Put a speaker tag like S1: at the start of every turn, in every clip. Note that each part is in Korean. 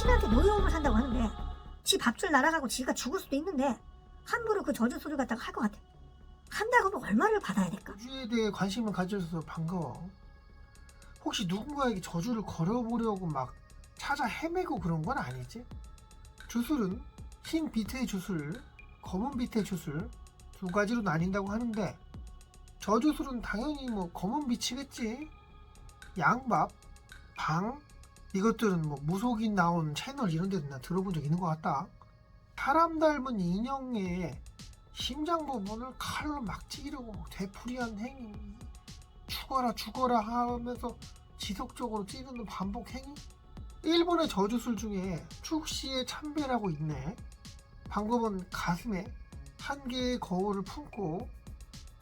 S1: 신한테 노여움을 산다고 하는데 지 밥줄 날아가고 지가 죽을 수도 있는데 함부로 그 저주술을 갖다가 할 것 같아. 한다고 하면 얼마를 받아야 될까?
S2: 저주에 대해 관심을 가져서 반가워. 혹시 누군가에게 저주를 걸어보려고 막 찾아 헤매고 그런 건 아니지? 주술은 흰 빛의 주술, 검은 빛의 주술 두 가지로 나뉜다고 하는데 저주술은 당연히 뭐 검은 빛이겠지. 양밥, 방 이것들은 뭐 무속인 나온 채널 이런 데도 나 들어본 적 있는 것 같다. 사람 닮은 인형의 심장 부분을 칼로 막 찌르고 되풀이한 행위, 죽어라 하면서 지속적으로 찌르는 반복 행위? 일본의 저주술 중에 축시의 참배라고 있네. 방법은 가슴에 한 개의 거울을 품고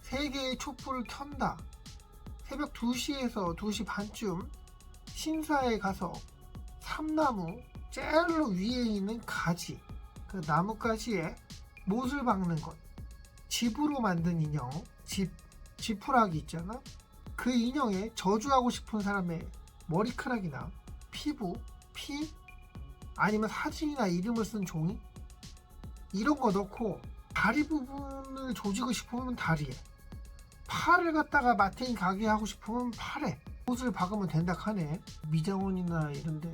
S2: 세 개의 촛불을 켠다. 새벽 2시에서 2시 반쯤 신사에 가서 삼나무 제일로 위에 있는 가지, 그 나뭇가지에 못을 박는 것. 집으로 만든 인형, 지푸라기 있잖아. 그 인형에 저주하고 싶은 사람의 머리카락이나 피부, 피, 아니면 사진이나 이름을 쓴 종이 이런 거 넣고 다리 부분을 조지고 싶으면 다리에, 팔을 갖다가 마탱이 가게 하고 싶으면 팔에 옷을 박으면 된다 하네. 미장원이나 이런데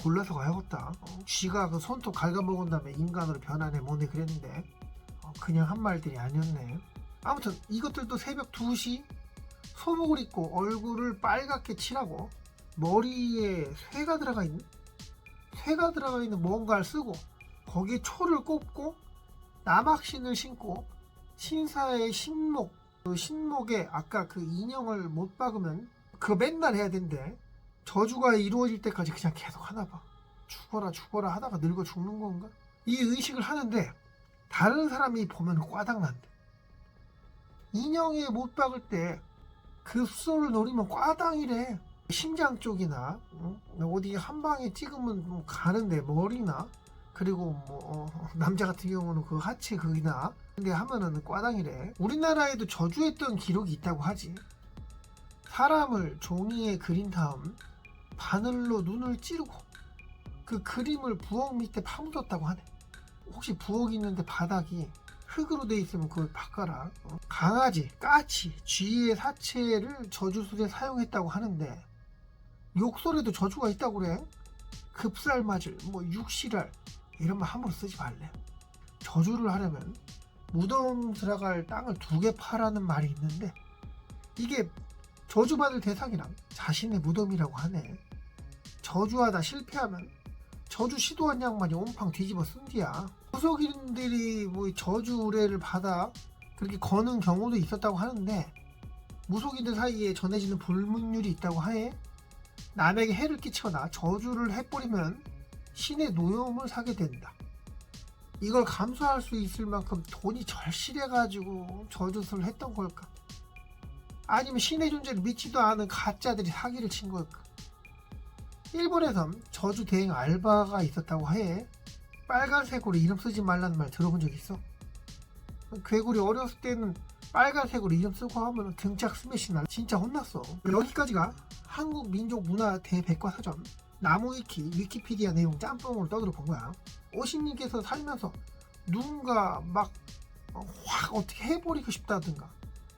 S2: 골라서 가야겠다. 쥐가 그 손톱 갉아먹은 다음에 인간으로 변하네 뭐네 그랬는데 그냥 한 말들이 아니었네. 아무튼 이것들도 새벽 2시 소복을 입고 얼굴을 빨갛게 칠하고 머리에 쇠가 들어가 있는 뭔가를 쓰고 거기에 초를 꼽고 남학신을 신고 신사의 신목, 그 신목에 아까 그 인형을 못 박으면 그거 맨날 해야 된대. 저주가 이루어질 때까지 그냥 계속 하나봐. 죽어라 하다가 늙어 죽는 건가? 이 의식을 하는데 다른 사람이 보면 꽈당난대. 인형에 못 박을 때 그 숫소를 노리면 꽈당이래. 심장 쪽이나 어디 한 방에 찍으면 뭐 가는데 머리나 그리고 뭐 남자 같은 경우는 그 하체 거기나 근데 하면은 꽈당이래. 우리나라에도 저주했던 기록이 있다고 하지. 사람을 종이에 그린 다음 바늘로 눈을 찌르고 그 그림을 부엌 밑에 파묻었다고 하네. 혹시 부엌 있는데 바닥이 흙으로 돼 있으면 그걸 바꿔라. 강아지, 까치, 쥐의 사체를 저주술에 사용했다고 하는데 욕설에도 저주가 있다고 그래. 급살 맞을, 뭐 육실할 이런 말 함부로 쓰지 말래. 저주를 하려면 무덤 들어갈 땅을 2개 파라는 말이 있는데 이게 저주받을 대상이랑 자신의 무덤이라고 하네. 저주하다 실패하면 저주 시도한 양반이 온팡 뒤집어 쓴 뒤야. 무속인들이 뭐 저주 의뢰를 받아 그렇게 거는 경우도 있었다고 하는데 무속인들 사이에 전해지는 불문율이 있다고 하에 남에게 해를 끼치거나 저주를 해버리면 신의 노여움을 사게 된다. 이걸 감수할 수 있을 만큼 돈이 절실해가지고 저주술을 했던 걸까? 아니면 신의 존재를 믿지도 않은 가짜들이 사기를 친 걸까? 일본에선 저주 대행 알바가 있었다고 해. 빨간색으로 이름 쓰지 말라는 말 들어본 적 있어? 괴골이 어렸을 때는 빨간색으로 이름 쓰고 하면 등짝 스매시 날 진짜 혼났어. 여기까지가 한국민족문화 대백과사전 나무위키 위키피디아 내용 짬뽕으로 떠들어 본 거야. 오신님께서 살면서 누군가 막 확 어떻게 해버리고 싶다든가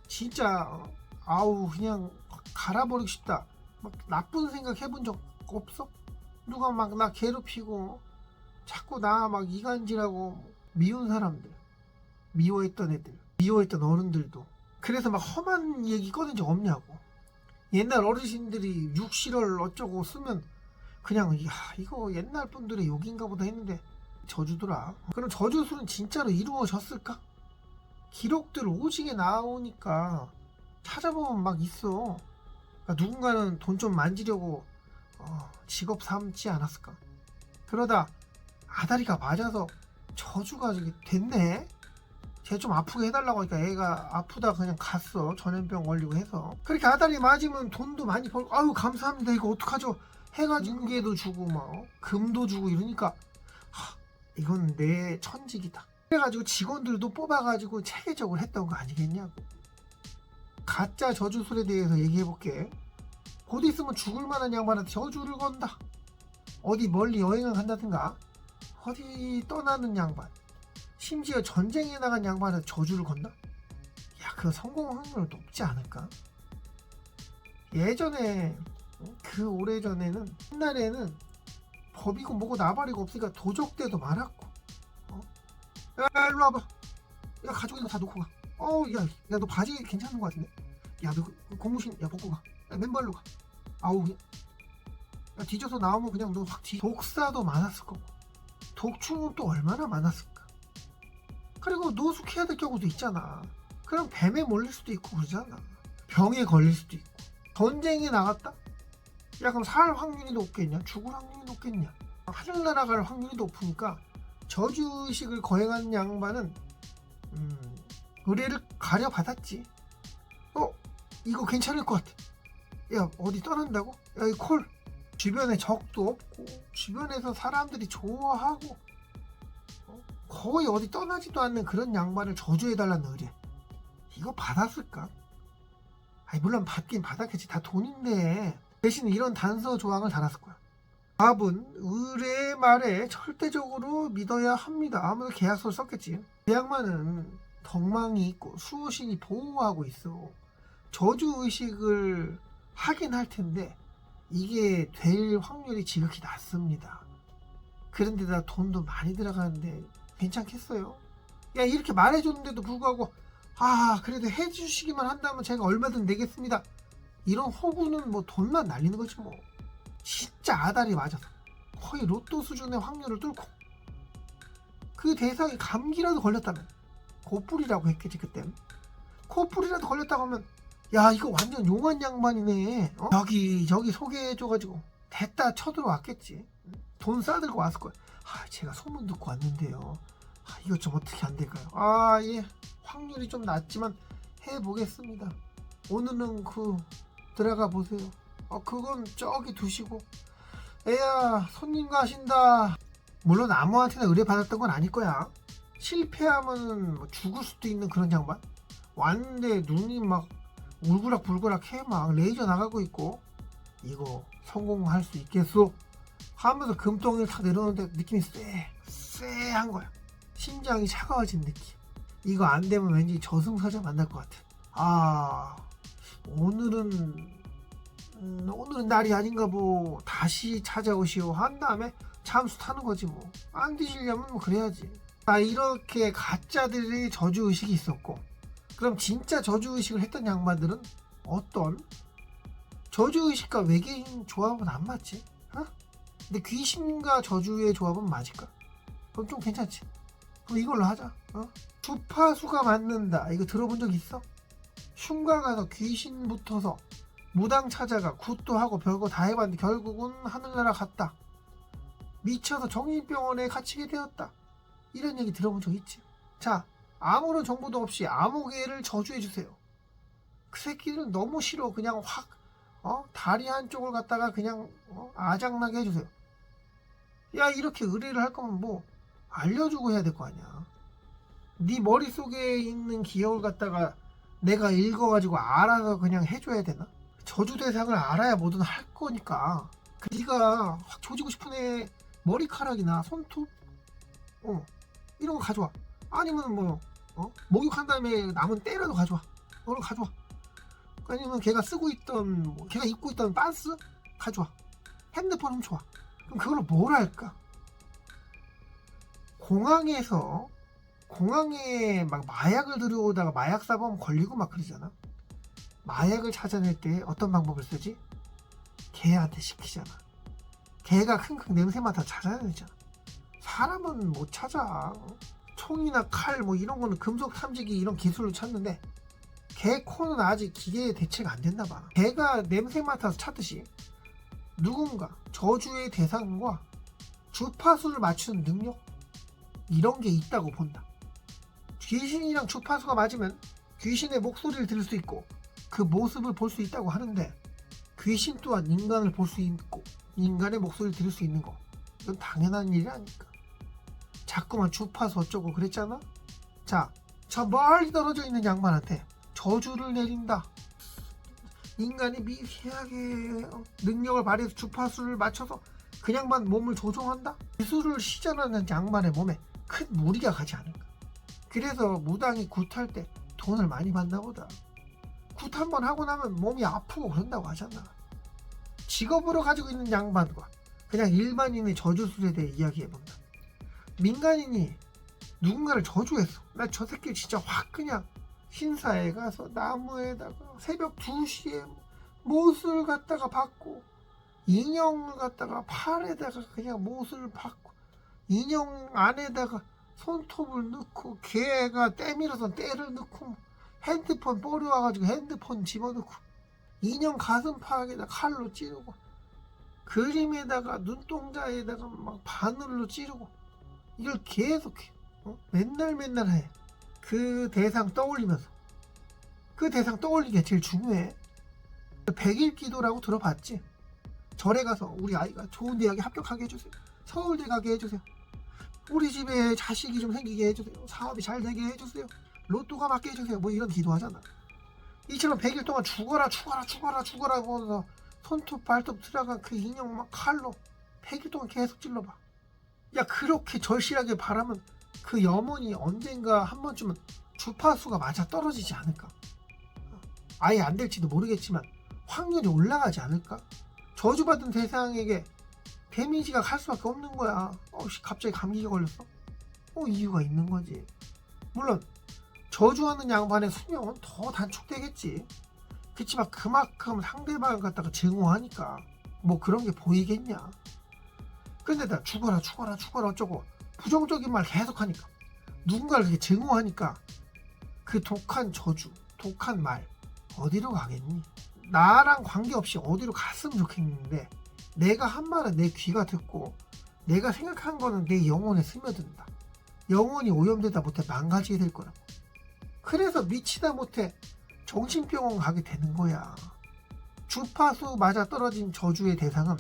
S2: 진짜 아우 그냥 갈아버리고 싶다 막 나쁜 생각 해본 적 없어? 누가 막 나 괴롭히고 자꾸 나 막 이간질하고 미운 사람들, 미워했던 애들, 미워했던 어른들도 그래서 막 험한 얘기 꺼낸 적 없냐고. 옛날 어르신들이 육실을 어쩌고 쓰면 그냥 이거 옛날 분들의 욕인가 보다 했는데 저주더라. 그럼 저주술은 진짜로 이루어졌을까? 기록들 오지게 나오니까 찾아보면 막 있어. 그러니까 누군가는 돈 좀 만지려고 직업 삼지 않았을까? 그러다 아다리가 맞아서 저주가 됐네? 쟤 좀 아프게 해달라고 하니까 애가 아프다 그냥 갔어. 전염병 걸리고 해서. 그렇게 아다리 맞으면 돈도 많이 벌고 아유 감사합니다 이거 어떡하죠? 해가지고 은계도 주고 막 금도 주고 이러니까 이건 내 천직이다. 그래가지고 직원들도 뽑아가지고 체계적으로 했던 거 아니겠냐고. 가짜 저주술에 대해서 얘기해볼게. 곧 있으면 죽을 만한 양반한테 저주를 건다. 어디 멀리 여행을 간다든가 어디 떠나는 양반, 심지어 전쟁에 나간 양반은 저주를 건다? 야, 그 성공 확률 높지 않을까? 예전에 그 오래전에는 옛날에는 법이고 뭐고 나발이고 없으니까 도적대도 많았고 야 일로 와봐. 야 가족이 다 놓고 가. 야 너 바지 괜찮은 거 같은데? 야 너 고무신 야 벗고 가. 야 맨발로 가. 아우 야 뒤져서 나오면 그냥 너 확 독사도 많았을 거고 독충은 또 얼마나 많았을까. 그리고 노숙해야 될 경우도 있잖아. 그럼 뱀에 몰릴 수도 있고 그러잖아. 병에 걸릴 수도 있고. 전쟁에 나갔다? 야 그럼 살 확률이 높겠냐? 죽을 확률이 높겠냐? 하늘나라 갈 확률이 높으니까 저주의식을 거행하는 양반은 의뢰를 가려받았지. 이거 괜찮을 것 같아. 야 어디 떠난다고? 야 이 콜 주변에 적도 없고 주변에서 사람들이 좋아하고 거의 어디 떠나지도 않는 그런 양반을 저주해달라는 의뢰. 이거 받았을까? 아니 물론 받긴 받았겠지. 다 돈인데. 대신 이런 단서 조항을 달았을 거야. 밥은 의뢰의 말에 절대적으로 믿어야 합니다. 아무래도 계약서를 썼겠지. 그 양반은 덕망이 있고 수호신이 보호하고 있어. 저주의식을 하긴 할 텐데 이게 될 확률이 지극히 낮습니다. 그런데다 돈도 많이 들어가는데 괜찮겠어요? 야 이렇게 말해줬는데도 불구하고 그래도 해주시기만 한다면 제가 얼마든 내겠습니다. 이런 호구는 뭐 돈만 날리는 거지 뭐. 진짜 아다리 맞아서 거의 로또 수준의 확률을 뚫고 그 대상이 감기라도 걸렸다면 코뿔이라고 했겠지 그땐. 코뿔이라도 걸렸다고 하면 야 이거 완전 용한 양반이네. 저기 소개해줘가지고 됐다 쳐들어왔겠지. 돈 싸들고 왔을 거야. 제가 소문 듣고 왔는데요. 이거 좀 어떻게 안 될까요? 예. 확률이 좀 낮지만 해보겠습니다. 오늘은 들어가 보세요. 그건 저기 두시고. 애야 손님 가신다. 물론 아무한테나 의뢰받았던 건 아닐 거야. 실패하면 뭐 죽을 수도 있는 그런 양반. 왔는데 눈이 막 울그락불그락 해. 막 레이저 나가고 있고 이거 성공할 수 있겠소? 하면서 금덩이를 탁 내려오는데 느낌이 쎄한 거야. 심장이 차가워진 느낌. 이거 안 되면 왠지 저승사자 만날 것 같아. 오늘은 날이 아닌가 보. 다시 찾아오시오 한 다음에 잠수 타는 거지 뭐. 안 뒤지려면 뭐 그래야지. 이렇게 가짜들이 저주의식이 있었고, 그럼 진짜 저주의식을 했던 양반들은 어떤? 저주의식과 외계인 조합은 안 맞지? 근데 귀신과 저주의 조합은 맞을까? 그럼 좀 괜찮지. 그럼 이걸로 하자. 주파수가 맞는다. 이거 들어본 적 있어? 흉가 가서 귀신 붙어서 무당 찾아가 굿도 하고 별거 다 해봤는데 결국은 하늘나라 갔다. 미쳐서 정신병원에 갇히게 되었다. 이런 얘기 들어본 적 있지? 자, 아무런 정보도 없이 아무개를 저주해주세요. 그 새끼들은 너무 싫어. 그냥 확 다리 한쪽을 갖다가 그냥 아작나게 해주세요. 야 이렇게 의뢰를 할 거면 뭐 알려주고 해야 될 거 아니야. 네 머릿속에 있는 기억을 갖다가 내가 읽어가지고 알아서 그냥 해줘야 되나? 저주 대상을 알아야 뭐든 할 거니까. 네가 확 조지고 싶은 애 머리카락이나 손톱 이런 거 가져와. 아니면 뭐 목욕한 다음에 남은 때라도 가져와. 그걸 가져와. 아니면 걔가 쓰고 있던 걔가 입고 있던 빤스 가져와. 핸드폰 훔쳐와. 그럼 그걸로 뭘 할까? 공항에 막 마약을 들여오다가 마약 사범 걸리고 막 그러잖아. 마약을 찾아낼 때 어떤 방법을 쓰지? 개한테 시키잖아. 개가 킁킁 냄새 맡아 찾아내잖아. 사람은 못 찾아. 총이나 칼 뭐 이런 거는 금속 탐지기 이런 기술로 찾는데 개 코는 아직 기계에 대체가 안 됐나 봐. 개가 냄새 맡아서 찾듯이 누군가 저주의 대상과 주파수를 맞추는 능력, 이런 게 있다고 본다. 귀신이랑 주파수가 맞으면 귀신의 목소리를 들을 수 있고 그 모습을 볼 수 있다고 하는데, 귀신 또한 인간을 볼 수 있고 인간의 목소리를 들을 수 있는 거, 이건 당연한 일이 아닐까. 자꾸만 주파수 어쩌고 그랬잖아. 자, 저 멀리 떨어져 있는 양반한테 저주를 내린다. 인간이 미세하게 능력을 발휘해서 주파수를 맞춰서 그냥만 몸을 조종한다? 기술을 시전하는 양반의 몸에 큰 무리가 가지 않을까. 그래서 무당이 굿할 때 돈을 많이 받나 보다. 굿 한 번 하고 나면 몸이 아프고 그런다고 하잖아. 직업으로 가지고 있는 양반과 그냥 일반인의 저주술에 대해 이야기해본다. 민간인이 누군가를 저주했어. 나 저 새끼 진짜 확 그냥 신사에 가서 나무에다가 새벽 2시에 못을 갖다가 박고 인형을 갖다가 팔에다가 그냥 못을 박고 인형 안에다가 손톱을 넣고 걔가 때밀어서 때를 넣고 핸드폰 뽀려와가지고 핸드폰 집어넣고 인형 가슴팍에다 칼로 찌르고 그림에다가 눈동자에다가 막 바늘로 찌르고 이걸 계속해. 맨날 해. 그 대상 떠올리면서. 그 대상 떠올리기가 제일 중요해. 백일 기도라고 들어봤지? 절에 가서 우리 아이가 좋은 대학에 합격하게 해주세요. 서울대 가게 해주세요. 우리 집에 자식이 좀 생기게 해주세요. 사업이 잘 되게 해주세요. 로또가 맞게 해주세요. 뭐 이런 기도하잖아. 이처럼 100일 동안 죽어라 하면서 손톱 발톱 들어간 그 인형 막 칼로 100일 동안 계속 찔러봐. 야, 그렇게 절실하게 바라면 그 염원이 언젠가 한 번쯤은 주파수가 맞아 떨어지지 않을까. 아예 안 될지도 모르겠지만 확률이 올라가지 않을까. 저주받은 대상에게 데미지가 갈 수밖에 없는 거야. 갑자기 감기가 걸렸어? 이유가 있는 거지. 물론 저주하는 양반의 수명은 더 단축되겠지. 그치만 그만큼 상대방을 갖다가 증오하니까 뭐 그런 게 보이겠냐. 근데 나 죽어라 어쩌고 부정적인 말 계속하니까 누군가를 그렇게 증오하니까 그 독한 저주, 독한 말 어디로 가겠니? 나랑 관계없이 어디로 갔으면 좋겠는데 내가 한 말은 내 귀가 듣고 내가 생각한 거는 내 영혼에 스며든다. 영혼이 오염되다 못해 망가지게 될 거라고. 그래서 미치다 못해 정신병원 가게 되는 거야. 주파수 맞아 떨어진 저주의 대상은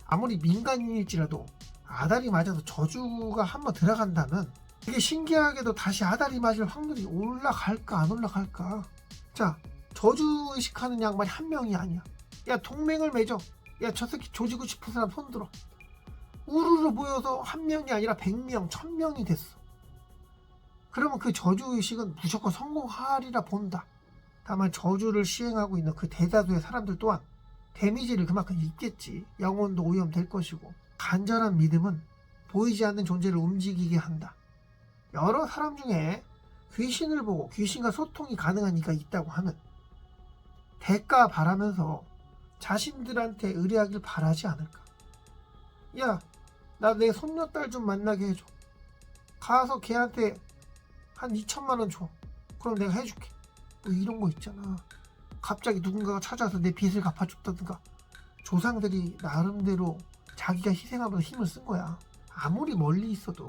S2: 아무리 민간인일지라도 아다리 맞아서 저주가 한번 들어간다면 이게 신기하게도 다시 아다리 맞을 확률이 올라갈까 안 올라갈까. 자, 저주의식하는 양반이 한 명이 아니야. 야, 동맹을 맺어. 야, 저 새끼 조지고 싶은 사람 손들어. 우르르 모여서 한 명이 아니라 100명, 1000명이 됐어. 그러면 그 저주의식은 무조건 성공하리라 본다. 다만 저주를 시행하고 있는 그 대다수의 사람들 또한 데미지를 그만큼 입겠지. 영혼도 오염될 것이고. 간절한 믿음은 보이지 않는 존재를 움직이게 한다. 여러 사람 중에 귀신을 보고 귀신과 소통이 가능한 이가 있다고 하면 대가 바라면서 자신들한테 의뢰하길 바라지 않을까. 야, 나 내 손녀딸 좀 만나게 해줘. 가서 걔한테 한 2천만 원 줘. 그럼 내가 해줄게. 뭐 이런 거 있잖아. 갑자기 누군가가 찾아서 내 빚을 갚아줬다든가. 조상들이 나름대로 자기가 희생하면서 힘을 쓴 거야. 아무리 멀리 있어도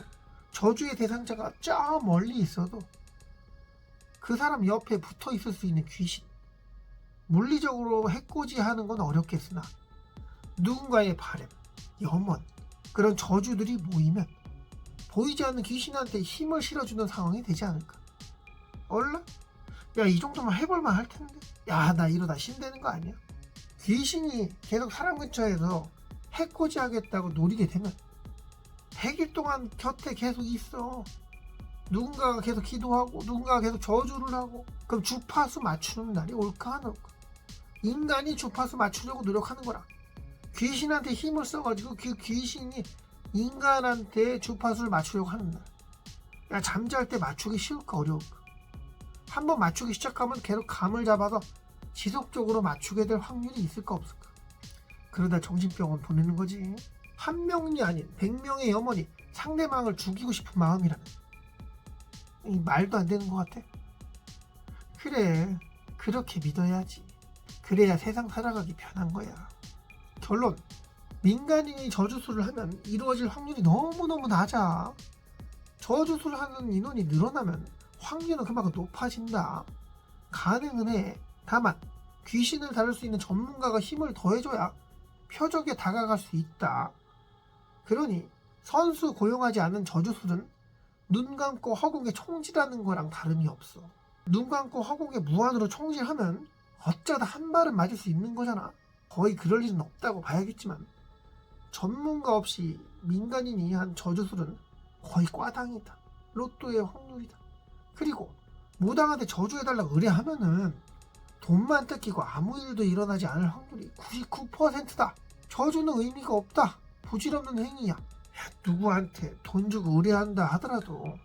S2: 저주의 대상자가 저 멀리 있어도 그 사람 옆에 붙어 있을 수 있는 귀신, 물리적으로 해코지하는 건 어렵겠으나 누군가의 바램, 염원, 그런 저주들이 모이면 보이지 않는 귀신한테 힘을 실어주는 상황이 되지 않을까. 얼라? 야, 이 정도만 해볼만 할 텐데. 야, 나 이러다 신되는 거 아니야? 귀신이 계속 사람 근처에서 해코지 하겠다고 노리게 되면 100일 동안 곁에 계속 있어. 누군가가 계속 기도하고 누군가가 계속 저주를 하고. 그럼 주파수 맞추는 날이 올까 안 올까? 인간이 주파수 맞추려고 노력하는 거라. 귀신한테 힘을 써가지고 그 귀신이 인간한테 주파수를 맞추려고 하는 날. 야, 잠잘 때 맞추기 쉬울까 어려울까? 한번 맞추기 시작하면 계속 감을 잡아서 지속적으로 맞추게 될 확률이 있을까 없을까? 그러다 정신병원 보내는 거지. 한 명이 아닌 100명의 염원이 상대방을 죽이고 싶은 마음이라면 이 말도 안 되는 것 같아. 그래, 그렇게 믿어야지. 그래야 세상 살아가기 편한 거야. 결론, 민간인이 저주술을 하면 이루어질 확률이 너무너무 낮아. 저주술을 하는 인원이 늘어나면 확률은 그만큼 높아진다. 가능은 해. 다만 귀신을 다룰 수 있는 전문가가 힘을 더해줘야 표적에 다가갈 수 있다. 그러니 선수 고용하지 않은 저주술은 눈 감고 허공에 총질하는 거랑 다름이 없어. 눈 감고 허공에 무한으로 총질하면 어쩌다 한 발은 맞을 수 있는 거잖아. 거의 그럴 일은 없다고 봐야겠지만 전문가 없이 민간인이 한 저주술은 거의 과당이다. 로또의 확률이다. 그리고 무당한테 저주해달라고 의뢰하면은 돈만 뜯기고 아무 일도 일어나지 않을 확률이 99%다. 저주는 의미가 없다. 부질없는 행위야. 누구한테 돈 주고 의뢰한다 하더라도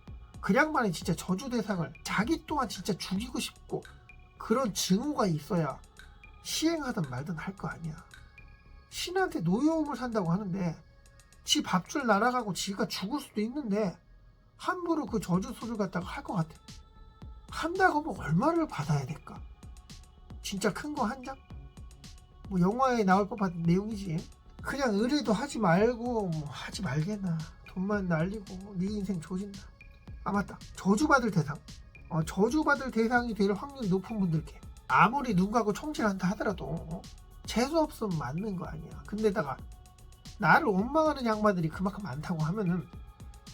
S2: 그 양반이 진짜 저주 대상을 자기 또한 진짜 죽이고 싶고 그런 증오가 있어야 시행하든 말든 할 거 아니야. 신한테 노여움을 산다고 하는데 지 밥줄 날아가고 지가 죽을 수도 있는데 함부로 그 저주술을 갖다가 할 것 같아. 한다고 뭐 얼마를 받아야 될까? 진짜 큰 거 한 장? 뭐 영화에 나올 법한 내용이지. 그냥 의뢰도 하지 말고 뭐 하지 말겠나. 돈만 날리고 네 인생 조진다. 아 맞다. 저주받을 대상. 저주받을 대상이 될 확률이 높은 분들께 아무리 누군가하고 총질한다 하더라도 재수 없으면 맞는 거 아니야. 근데다가 나를 원망하는 양반들이 그만큼 많다고 하면은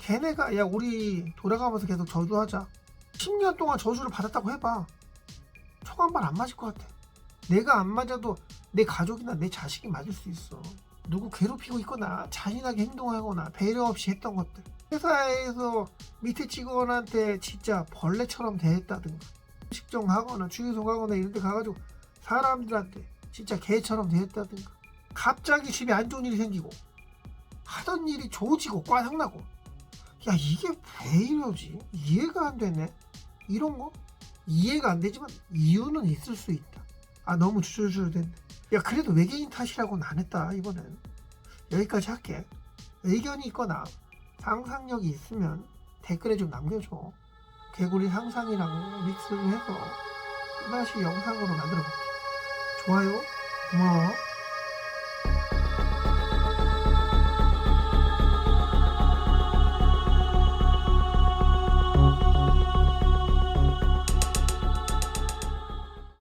S2: 걔네가 야 우리 돌아가면서 계속 저주하자. 10년 동안 저주를 받았다고 해봐. 총 한 발 안 맞을 것 같아. 내가 안 맞아도 내 가족이나 내 자식이 맞을 수 있어. 누구 괴롭히고 있거나 잔인하게 행동하거나 배려 없이 했던 것들. 회사에서 밑에 직원한테 진짜 벌레처럼 대했다든가 식정하거나 주유소 가거나 이런 데 가가지고 사람들한테 진짜 개처럼 대했다든가 갑자기 집에 안 좋은 일이 생기고 하던 일이 좋아지고 꽈상나고 야 이게 왜 이러지? 이해가 안 되네. 이런 거 이해가 안 되지만 이유는 있을 수 있다. 아 너무 주저주저 됐네. 야 그래도 외계인 탓이라고는 안 했다. 이번엔 여기까지 할게. 의견이 있거나 상상력이 있으면 댓글에 좀 남겨줘. 개구리 상상이랑 믹스를 해서 다시 영상으로 만들어 볼게. 좋아요 고마워.